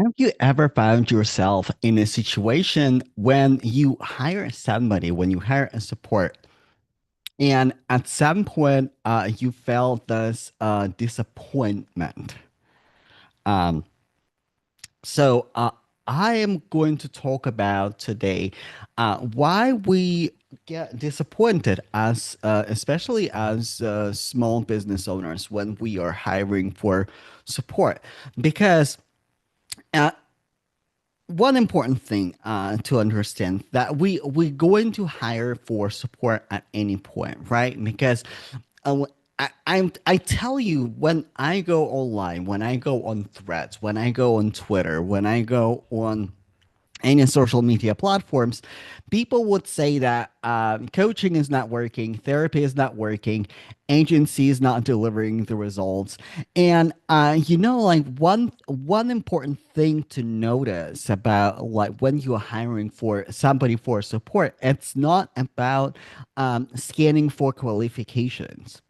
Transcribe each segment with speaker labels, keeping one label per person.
Speaker 1: Have you ever found yourself in a situation when you hire somebody, when you hire a support, and at some point you felt this disappointment? Um, so I am going to talk about today why we get disappointed as, especially as small business owners when we are hiring for support, because. Uh, One important thing to understand that we going to hire for support at any point, right? Because I tell you, when I go online, when I go on Threads, when I go on Twitter, when I go on any social media platforms, people would say that coaching is not working, therapy is not working, agency is not delivering the results. And like one important thing to notice about like when you're hiring for somebody for support, it's not about scanning for qualifications.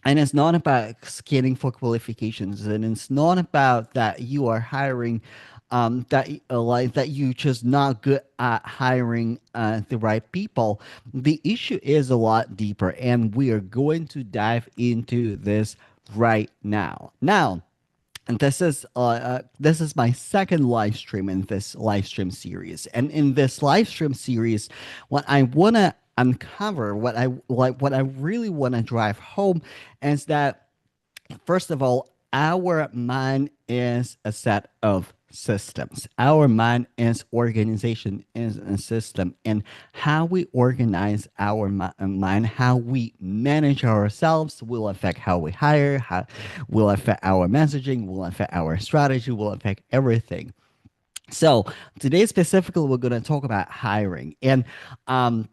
Speaker 1: And it's not about scanning for qualifications, and it's not about that you are hiring, that you just not good at hiring the right people. The issue is a lot deeper, and we are going to dive into this right now. Now, and this is my second live stream in this live stream series. And in this live stream series, what I wanna uncover, what I really wanna drive home is that, first of all, our mind is a set of systems. Our mind is organization is a system, and how we organize our mind, how we manage ourselves will affect how we hire, how will affect our messaging, will affect our strategy, will affect everything. So today specifically, we're going to talk about hiring. And um,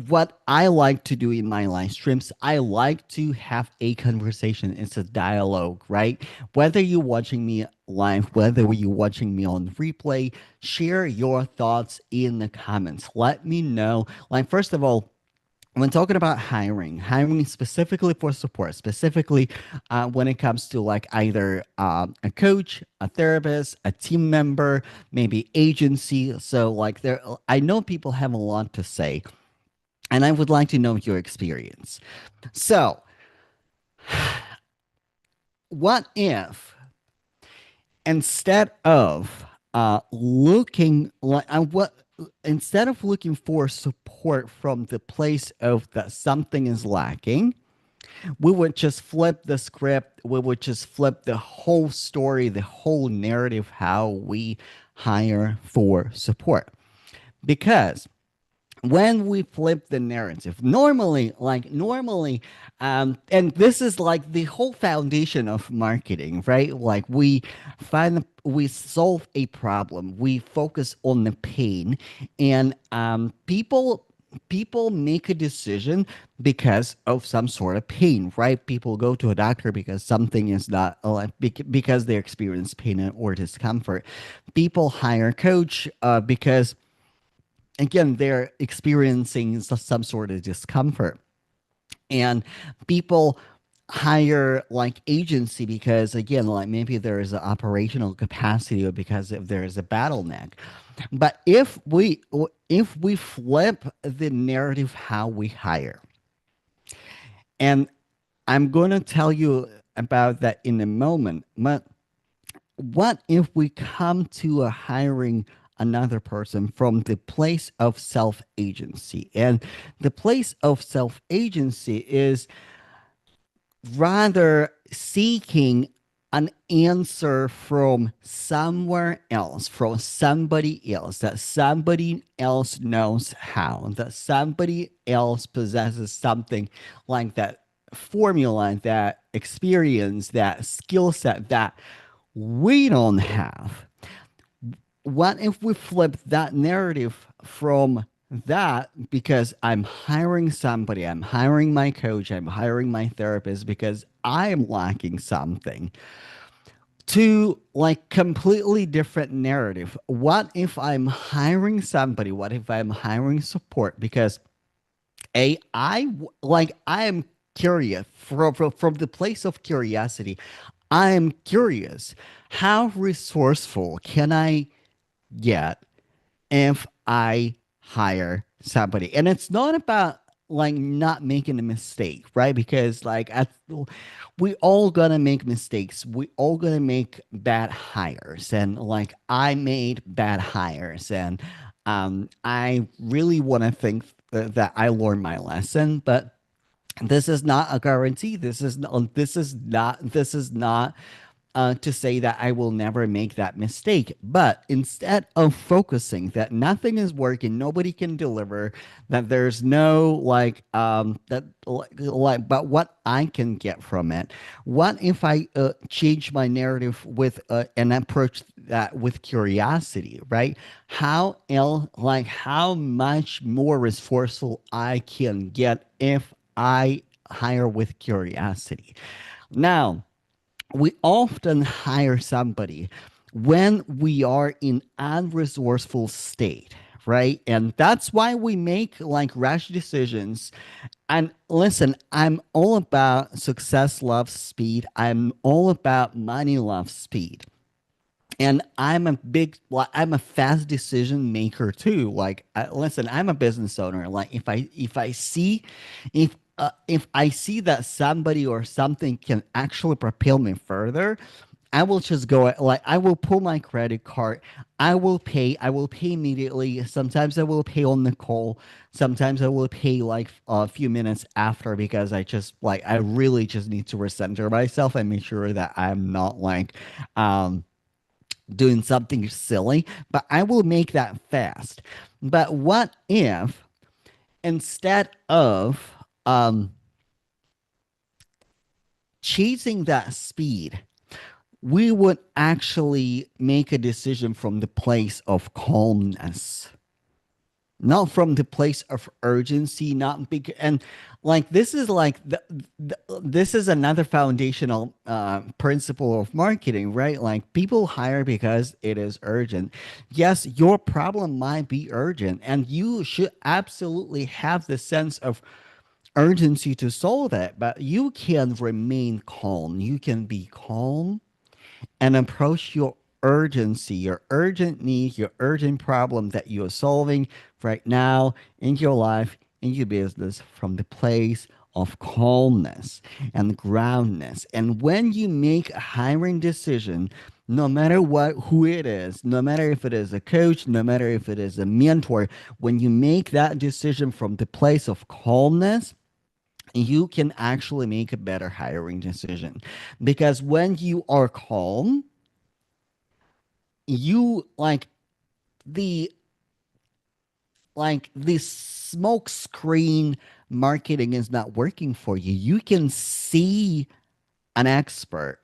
Speaker 1: what I like to do in my live streams, I like to have a conversation. It's a dialogue, right? Whether you're watching me live, whether you're watching me on replay, share your thoughts in the comments. Let me know. Like, first of all, when talking about hiring specifically for support, specifically when it comes to like either a coach, a therapist, a team member, maybe agency. So like there, I know people have a lot to say, and I would like to know your experience. So, what if instead of looking like what instead of looking for support from the place of that something is lacking, we would just flip the script. We would just flip the whole story, the whole narrative, how we hire for support. Because when we flip the narrative, normally, and this is like the whole foundation of marketing, right? Like we solve a problem, we focus on the pain, and people make a decision because of some sort of pain, right? People go to a doctor because something is not because they experience pain or discomfort. People hire a coach because again they're experiencing some sort of discomfort, and people hire like agency because again like maybe there is an operational capacity or because if there is a bottleneck. But if we flip the narrative how we hire, and I'm going to tell you about that in a moment, but what if we come to a hiring another person from the place of self agency? And the place of self agency is rather seeking an answer from somewhere else, from somebody else, that somebody else knows how, that somebody else possesses something like that formula, that experience, that skill set that we don't have. What if we flip that narrative from that, because I'm hiring somebody, I'm hiring my coach, I'm hiring my therapist because I am lacking something, to like completely different narrative? What if I'm hiring somebody? What if I'm hiring support because I am curious from the place of curiosity. I'm curious, how resourceful can I get if I hire somebody? And it's not about like not making a mistake, right? Because we all gonna make mistakes. We all gonna make bad hires, and like I made bad hires, and I really want to think that I learned my lesson, but this is not a guarantee. This is not to say that I will never make that mistake. But instead of focusing that nothing is working, nobody can deliver, that there's no but what I can get from it. What if I change my narrative with and approach that with curiosity, right? How much more resourceful I can get if I hire with curiosity. Now, we often hire somebody when we are in unresourceful state, right? And that's why we make like rash decisions. And listen, I'm all about success loves speed. I'm all about money loves speed. And I'm a fast decision maker too. Listen, I'm a business owner. Like if I see that somebody or something can actually propel me further, I will just go, like I will pull my credit card. I will pay immediately. Sometimes I will pay on the call. Sometimes I will pay like a few minutes after, because I really just need to recenter myself and make sure that I'm not um doing something silly, but I will make that fast. But what if instead of chasing that speed, we would actually make a decision from the place of calmness, not from the place of urgency, not big. And like this is like this is another foundational principle of marketing, right? Like people hire because it is urgent. Yes, your problem might be urgent, and you should absolutely have the sense of urgency to solve it, but you can remain calm. You can be calm and approach your urgency, your urgent need, your urgent problem that you are solving right now in your life, in your business, from the place of calmness and groundness. And when you make a hiring decision, no matter who it is, no matter if it is a coach, no matter if it is a mentor, when you make that decision from the place of calmness, you can actually make a better hiring decision. Because when you are calm, you the the smoke screen marketing is not working for you. You can see an expert,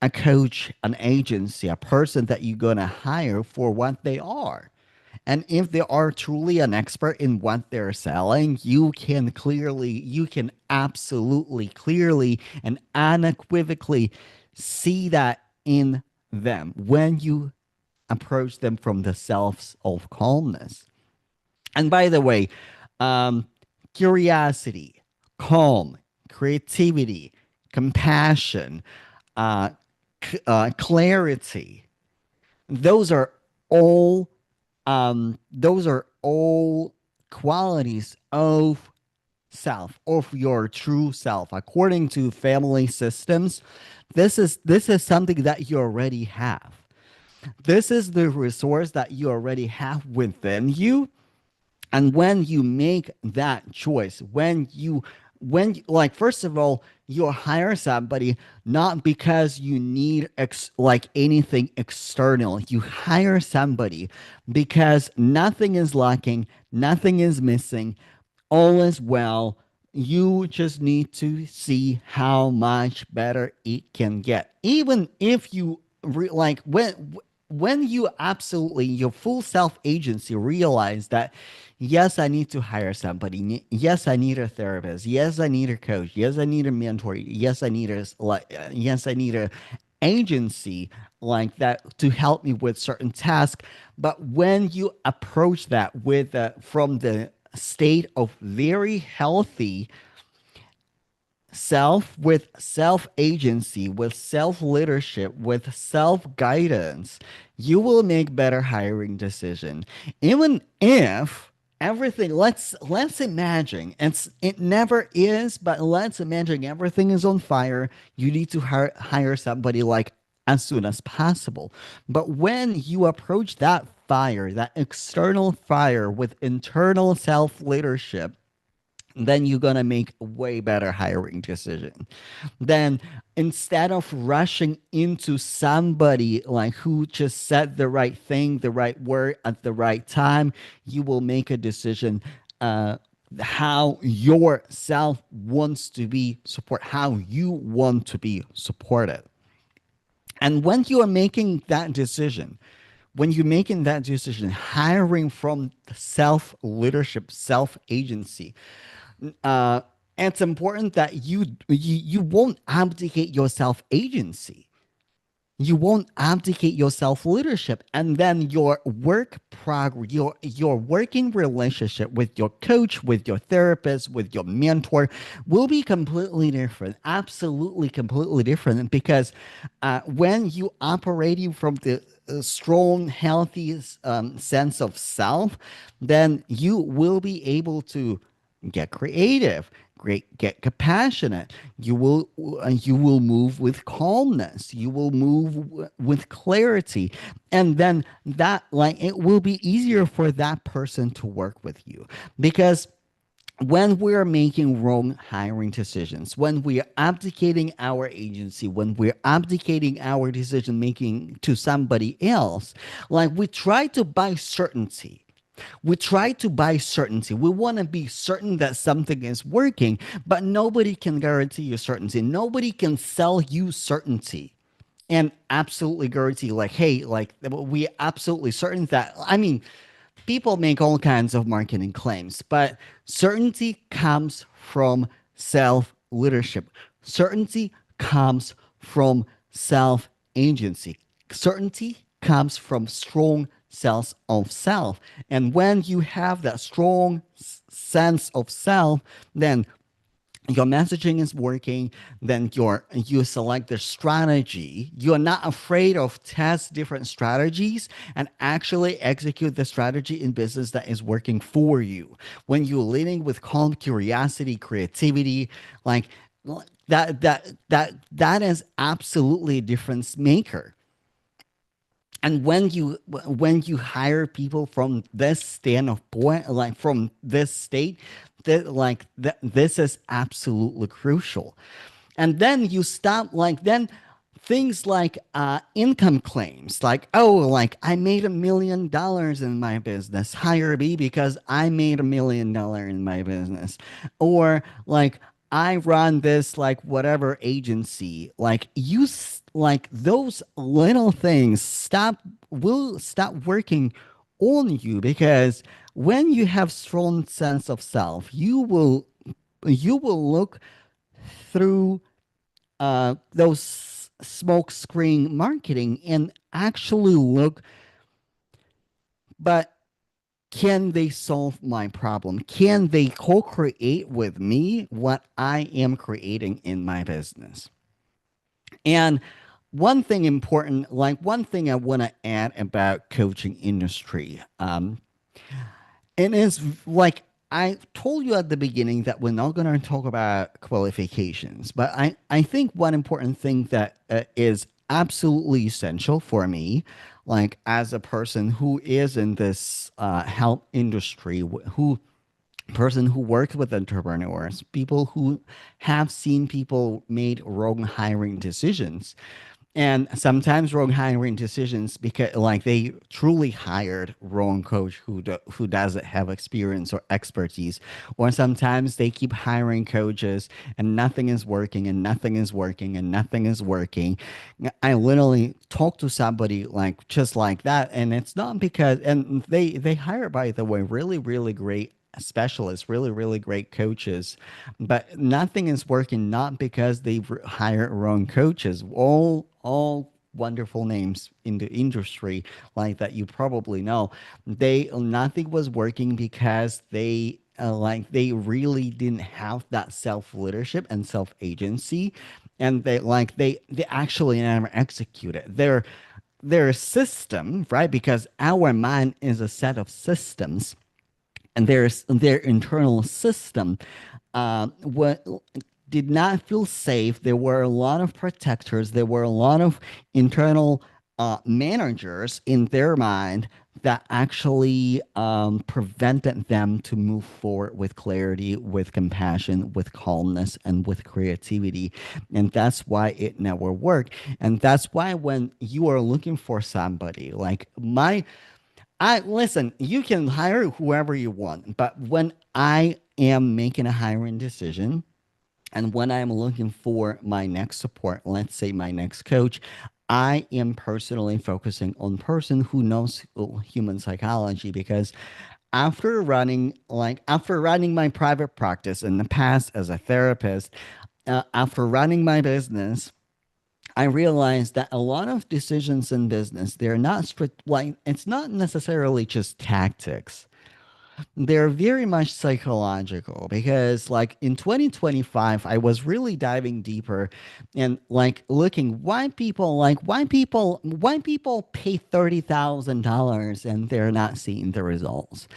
Speaker 1: a coach, an agency, a person that you're going to hire for what they are. And if they are truly an expert in what they're selling, you can absolutely clearly and unequivocally see that in them when you approach them from the selves of calmness. And by the way, um, curiosity, calm, creativity, compassion, uh, clarity, those are all those are all qualities of self, of your true self. According to family systems, this is something that you already have. This is the resource that you already have within you. And when you make that choice, like first of all, you hire somebody not because you need anything external. You hire somebody because nothing is lacking, nothing is missing, all is well. You just need to see how much better it can get. Even if you when you absolutely your full self agency realize that yes, I need to hire somebody. Yes, I need a therapist. Yes, I need a coach. Yes, I need a mentor. Yes, I need yes, I need a agency like that to help me with certain tasks. But when you approach that with from the state of very healthy with self agency, with self leadership, with self guidance, you will make better hiring decision. Even if everything, let's imagine it never is, but let's imagine everything is on fire. You need to hire somebody like as soon as possible. But when you approach that fire, that external fire with internal self leadership, then you're gonna make a way better hiring decision. Then instead of rushing into somebody like who just said the right thing, the right word at the right time, you will make a decision how yourself wants to be support, how you want to be supported. And when you are making that decision, when you're making that decision, hiring from self leadership, self agency, uh, it's important that you won't abdicate your self agency. You won't abdicate your self leadership, and then your your working relationship with your coach, with your therapist, with your mentor will be completely different. Absolutely, completely different. Because when you operating from the strong, healthy sense of self, then you will be able to get creative, get compassionate. You will move with calmness, you will move with clarity, and then that, like, it will be easier for that person to work with you. Because when we're making wrong hiring decisions, when we're abdicating our agency, when we're abdicating our decision making to somebody else, like, we try to buy certainty. We try to buy certainty. We want to be certain that something is working, but nobody can guarantee you certainty. Nobody can sell you certainty and absolutely guarantee, like, hey, like, we absolutely certain that. I mean, people make all kinds of marketing claims, but certainty comes from self leadership. Certainty comes from self agency. Certainty comes from strong sense of self. And when you have that strong sense of self, then your messaging is working, then you select the strategy. You're not afraid of test different strategies and actually execute the strategy in business that is working for you. When you're leading with calm curiosity, creativity, like, that is absolutely a difference maker. And when you hire people from this standpoint, like from this state, this is absolutely crucial. And then you stop, like, then things like income claims, like, oh, like, I made $1 million in my business, hire me because I made $1 million in my business. Or like, I run this, like, whatever agency, like, like, those little things will stop working on you. Because when you have strong sense of self, you will look through those smoke screen marketing and actually look, but can they solve my problem? Can they co-create with me what I am creating in my business? And one thing I want to add about coaching industry, and it's like, I told you at the beginning that we're not going to talk about qualifications, but I think one important thing that is absolutely essential for me, like, as a person who is in this health industry, who person who works with entrepreneurs, people who have seen people made wrong hiring decisions, and sometimes wrong hiring decisions because, like, they truly hired wrong coach who doesn't have experience or expertise. Or sometimes they keep hiring coaches and nothing is working and nothing is working and nothing is working. I literally talked to somebody like just like that, and it's not because, and they hire, by the way, really great specialists, really great coaches, but nothing is working, not because they hire wrong coaches. All wonderful names in the industry, like, that you probably know, they nothing was working because like they really didn't have that self leadership and self agency, and they actually never executed their system, right? Because our mind is a set of systems, and their internal system what did not feel safe. There were a lot of protectors. There were a lot of internal managers in their mind that actually prevented them to move forward with clarity, with compassion, with calmness, and with creativity. And that's why it never worked. And that's why when you are looking for somebody, like I listen, you can hire whoever you want, but when I am making a hiring decision and when I'm looking for my next support, let's say my next coach, I am personally focusing on person who knows human psychology, because after running my private practice in the past as a therapist, after running my business, I realized that a lot of decisions in business, they're not strict, like, it's not necessarily just tactics. They're very much psychological, because like in 2025 I was really diving deeper and like looking why people pay $30,000 and they're not seeing the results.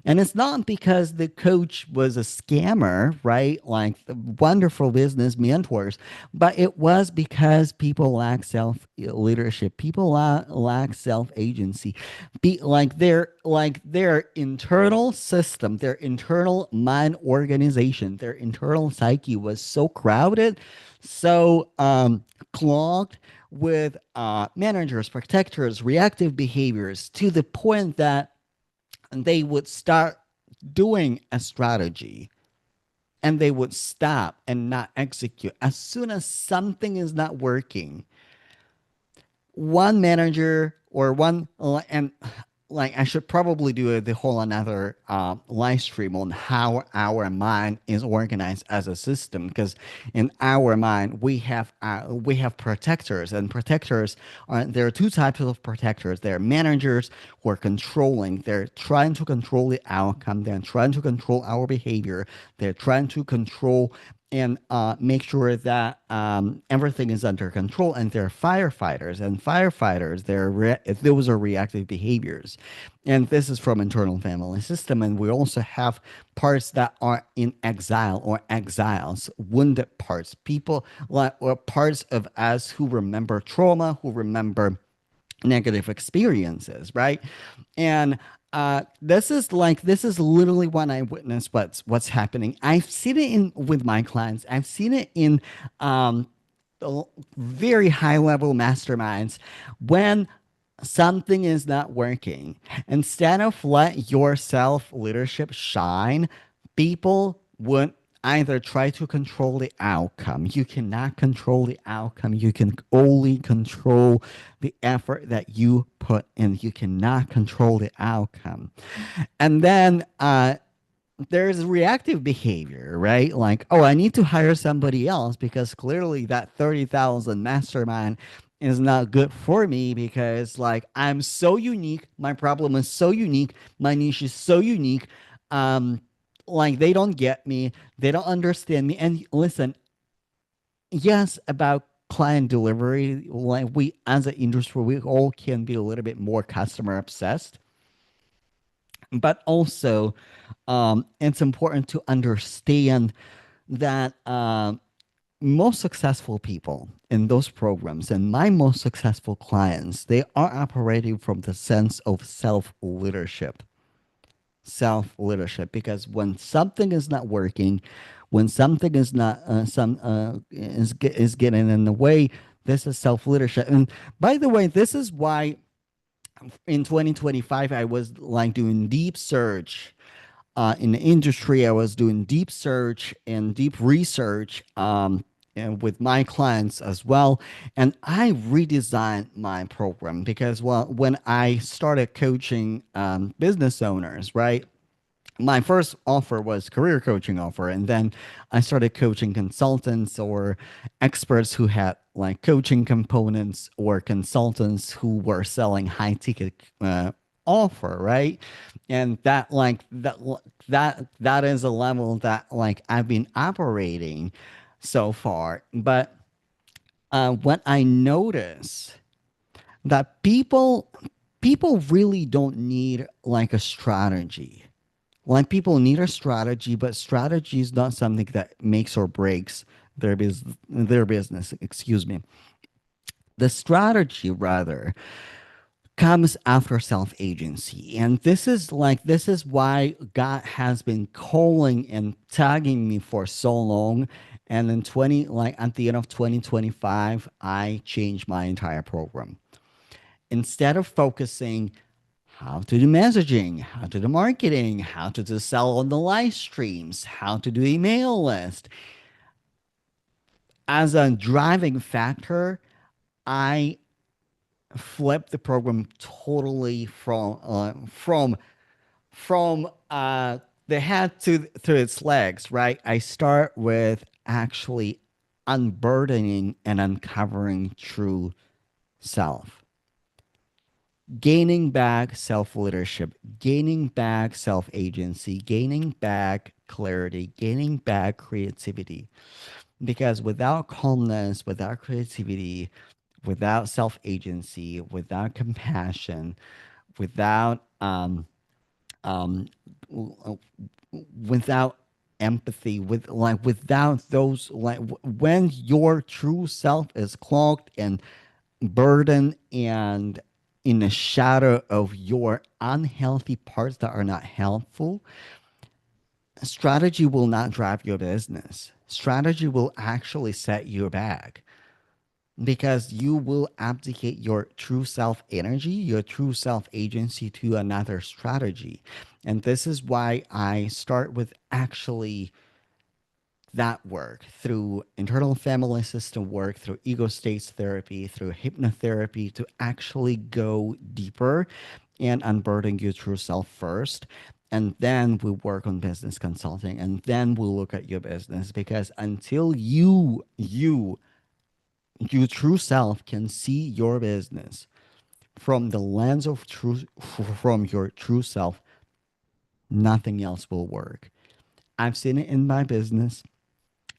Speaker 1: And it's not because the coach was a scammer, right? Like the wonderful business mentors, but it was because people lack self leadership. People lack self agency. Be like their internal system, their internal mind organization, their internal psyche was so crowded, so clogged with managers, protectors, reactive behaviors, to the point that they would start doing a strategy and they would stop and not execute. As soon as something is not working, one manager or one and like I should probably do the whole another live stream on how our mind is organized as a system, because in our mind we have protectors, and protectors are, there are two types of protectors. There are managers who are controlling, they're trying to control the outcome, they're trying to control our behavior, they're trying to control and make sure that everything is under control. And they're firefighters, and firefighters, those are reactive behaviors. And this is from internal family system. And we also have parts that are in exile or exiles, wounded parts, people like, or parts of us who remember trauma, who remember negative experiences, right? And this is literally when I witnessed what's happening. I've seen it in with my clients. I've seen it in um, very high level masterminds. When something is not working, instead of let your self leadership shine, people would either try to control the outcome. You cannot control the outcome. You can only control the effort that you put in. You cannot control the outcome. And then there's reactive behavior, right? Like, oh, I need to hire somebody else because clearly that 30,000 mastermind is not good for me, because like I'm so unique, my problem is so unique, my niche is so unique. Um like they don't get me, they don't understand me. And listen, yes, about client delivery, like we as an industry, we all can be a little bit more customer obsessed, but also it's important to understand that most successful people in those programs and my most successful clients, they are operating from the sense of self leadership, because when something is not working, when something is not some is getting in the way, this is self leadership. And by the way, this is why in 2025 I was like doing deep search in the industry. I was doing deep search and deep research and with my clients as well. And I redesigned my program because, well, when I started coaching business owners, right? My first offer was career coaching offer, and then I started coaching consultants or experts who had like coaching components, or consultants who were selling high ticket offer, right? And that is a level that like I've been operating so far. But what I notice that people really don't need like a strategy. Like people need a strategy, but strategy is not something that makes or breaks their business. Excuse me. The strategy rather comes after self agency, and this is why God has been calling and tagging me for so long. And in 20 like at the end of 2025, I changed my entire program. Instead of focusing how to do messaging, how to do marketing, how to do sell on the live streams, how to do email list. As a driving factor, I flipped the program totally from the head to its legs, right? I start with actually unburdening and uncovering true self, gaining back self leadership, gaining back self agency, gaining back clarity, gaining back creativity. Because without calmness, without creativity, without self agency, without compassion, without um, without empathy, without those when your true self is clogged and burden and in the shadow of your unhealthy parts that are not helpful, strategy will not drive your business. Strategy will actually set you back because you will abdicate your true self energy, your true self agency to another strategy. And this is why I start with actually that work through internal family system work, through ego states therapy, through hypnotherapy to actually go deeper and unburden your true self first. And then we work on business consulting and then we'll look at your business because until your true self can see your business from the lens of truth, from your true self, nothing else will work. I've seen it in my business.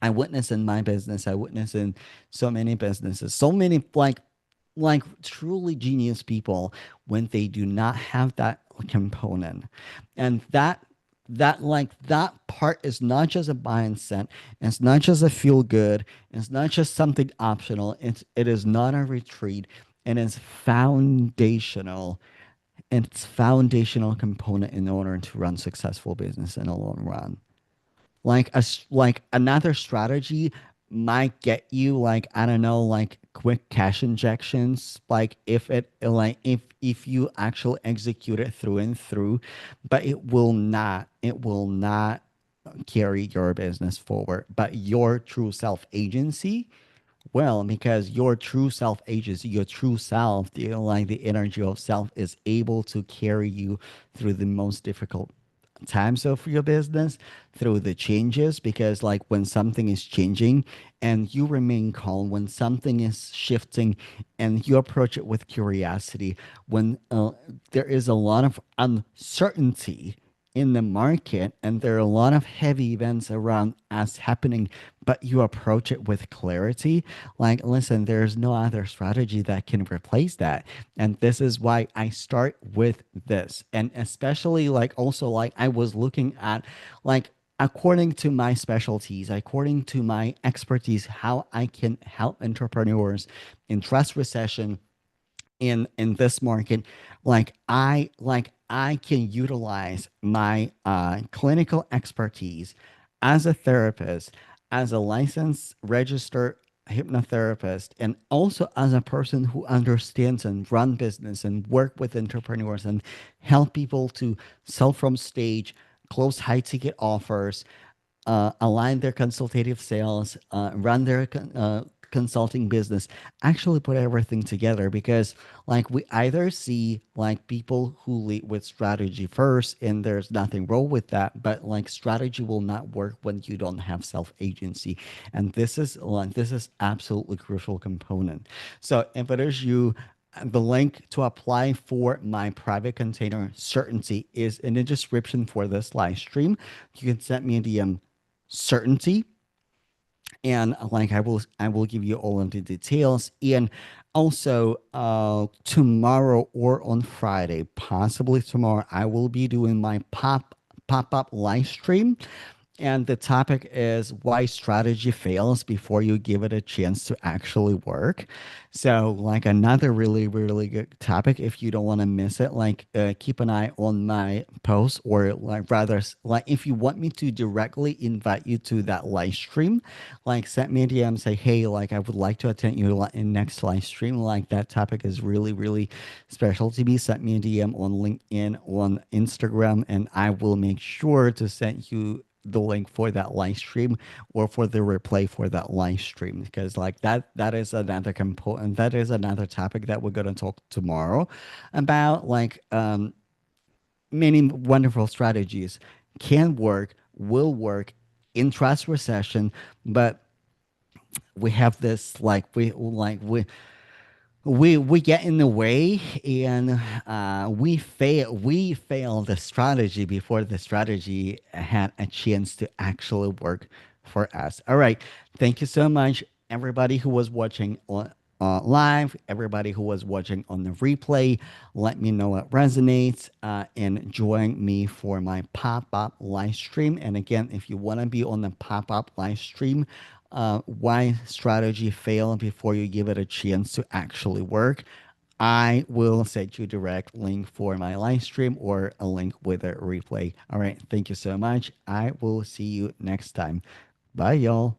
Speaker 1: I witness in my business. I witness in so many businesses, so many like truly genius people when they do not have that component, and that part is not just a mindset. It's not just a feel good. It's not just something optional. It is not a retreat. It is foundational. It's foundational component in order to run successful business in the long run. Like another strategy might get you like I don't know like quick cash injections like if you actually execute it through and through, but it will not carry your business forward. But your true self agency, well, because your true self agency, your true self, the energy of self is able to carry you through the most difficult times of your business, through the changes. Because like when something is changing and you remain calm, when something is shifting and you approach it with curiosity, when there is a lot of uncertainty in the market and there are a lot of heavy events around us happening, but you approach it with clarity, like listen, there's no other strategy that can replace that. And this is why I start with this. And especially like also like I was looking at like according to my specialties, according to my expertise, how I can help entrepreneurs in trust recession in this market. Like I can utilize my clinical expertise as a therapist, as a licensed registered hypnotherapist, and also as a person who understands and run business and work with entrepreneurs and help people to sell from stage, close high ticket offers, align their consultative sales, run their consulting business, actually put everything together. Because like we either see like people who lead with strategy first, and there's nothing wrong with that, but like strategy will not work when you don't have self agency, and this is absolutely crucial component. So if it is you, the link to apply for my private container certainty is in the description for this live stream. You can send me a DM certainty, and like I will give you all of the details. And also tomorrow or on Friday, possibly tomorrow, I will be doing my pop-up live stream, and the topic is why strategy fails before you give it a chance to actually work. So, like another really, really good topic. If you don't want to miss it, like keep an eye on my post, or like rather, like if you want me to directly invite you to that live stream, like send me a DM, say, hey, like I would like to attend your in next live stream. Like that topic is really, really special to me. Send me a DM on LinkedIn, on Instagram, and I will make sure to send you the link for that live stream or for the replay for that live stream, because like that is another component, that is another topic that we're going to talk tomorrow about. Like many wonderful strategies can work, will work in trust recession, but we have this like we get in the way, and we fail the strategy before the strategy had a chance to actually work for us. All right, thank you so much, everybody who was watching on live, everybody who was watching on the replay. Let me know what resonates, and join me for my pop-up live stream. And again, if you want to be on the pop-up live stream, why strategy fail before you give it a chance to actually work, I will send you direct link for my live stream or a link with a replay. All right. Thank you so much. I will see you next time. Bye, y'all.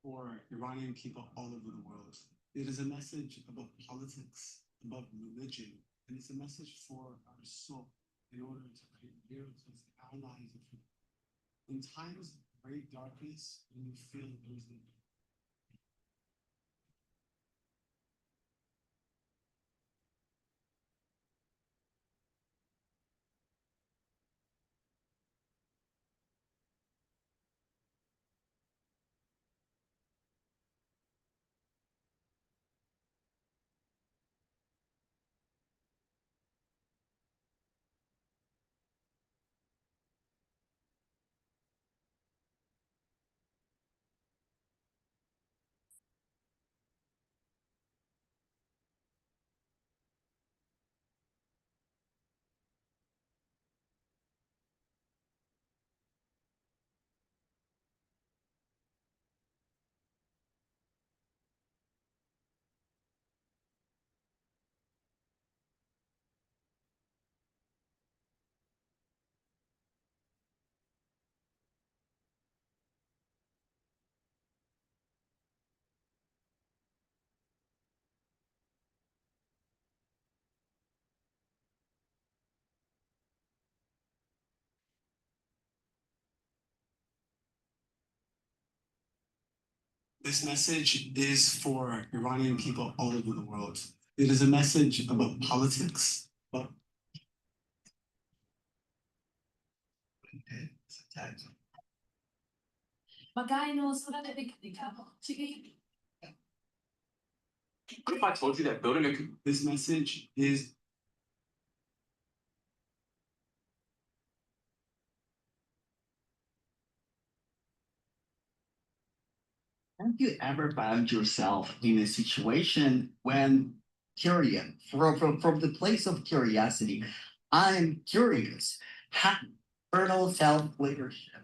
Speaker 1: For Iranian people all over the world. It is a message about politics, about religion, and it's a message for our soul in order to create miracles as allies of him. In times of great darkness, when you feel there's a This message is for Iranian people all over the world. It is a message about politics. What if I told you that building a this message is have you ever found yourself in a situation when curious, from the place of curiosity, I'm curious, have internal self-leadership,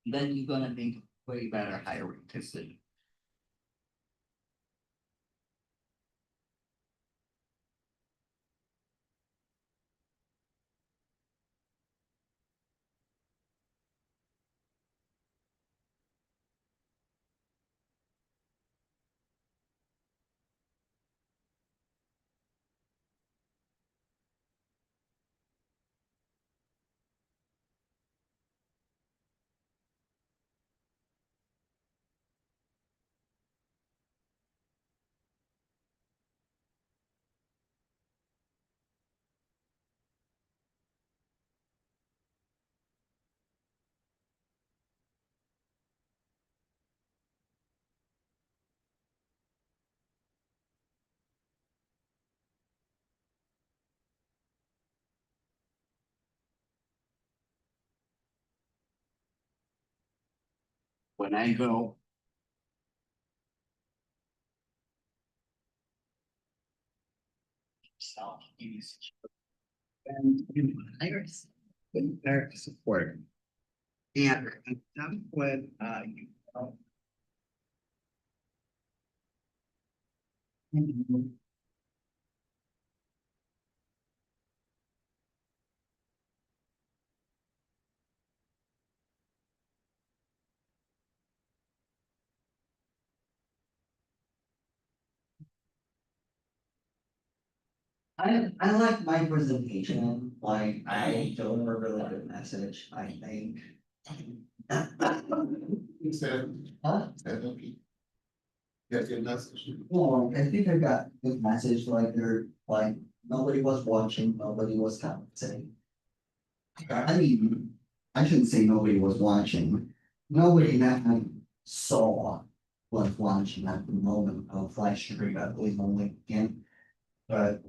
Speaker 1: then you're gonna make way better hiring decisions. When I go self in a situation, when you hire when hire support, and at some point, you know, I like my presentation, like I deliver a really good message, I think. Huh? Well, I think I got good message, like they're like, nobody was watching, nobody was commenting. I mean, I shouldn't say nobody was watching. Nobody that I saw was watching at the moment of live stream, I believe on LinkedIn. But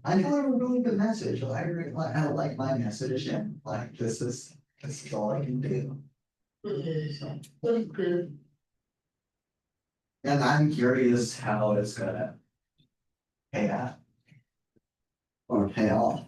Speaker 1: I got a really good message. I like my message, and like this is all I can do. So, and I'm curious how it's gonna pay out or pay off.